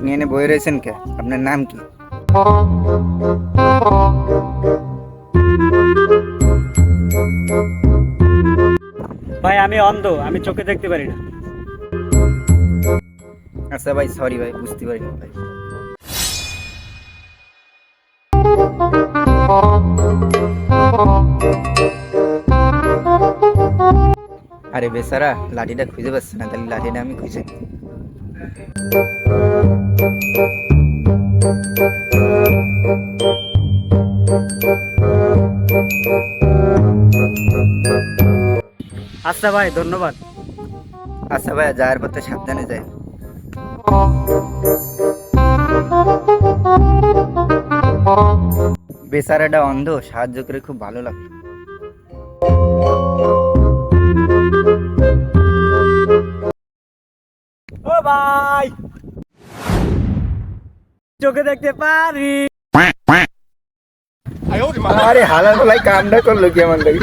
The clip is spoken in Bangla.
আপনি এনে বয়ে রয়েছেন কে? আপনার নাম কি? ভাই আমি অন্ধ, আমি চোখে দেখতে পারি না। আচ্ছা ভাই, সরি ভাই, বুঝতে পারিনি ভাই। আরে বেচারা লাঠিটা খুঁজে পাচ্ছে না, তাহলে লাঠিটা আমি খুঁজে নিই। আচ্ছা ভাই, ধন্যবাদ। আচ্ছা ভাই, যাওয়ার পথে সাবধানে যায়। বেচারাটা অন্ধ, সাহায্য করে খুব ভালো লাগলো। ও ভাই, চোখে দেখতে পারি। আরে হালার কামটা করলো কি আমার লাগে।